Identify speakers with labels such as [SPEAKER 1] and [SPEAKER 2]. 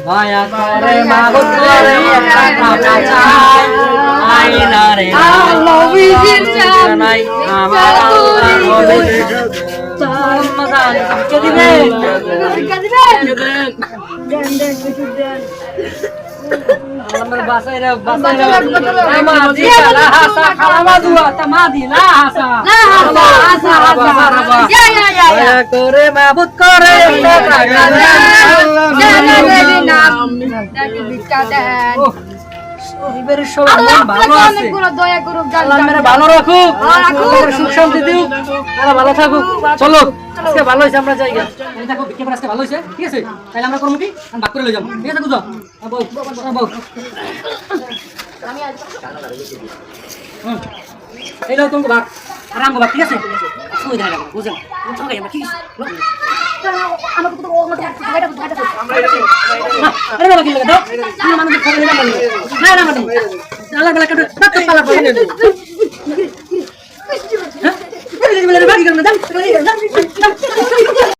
[SPEAKER 1] দয়া করে মাবুদ করে একটা কাপড় চাই আইনা রে নবীজির জানাই আমার আল্লাহ নবীজির রমাদান কে দিবে আমার বাসায় রে মাদি লা হাসা খালামা দুয়া তামাদি লা হাসা দয়া করে মাবুদ করে একটা কাপড় ভালো রাখুক সুখ শান্তি দিক ভালো থাকুক চলো আজকে ভালো হয়েছে আমরা জায়গা দেখো বিকেল আজকে ভালো হয়েছে ঠিক আছে তাহলে আমরা করবো কি ভাগ করে লই যাবো ঠিক আছে বুঝো এই নাও তোমাকে ভাগ আরাম ভাগ ঠিক আছে সুই দেখা লাগবে বুঝলেন সবাই আমরা ঠিক আছে আরে বাবা কি লাগে দাও না মানে খবর নিলাম না না মানে আলাদা আলাদা কাটো সব পালা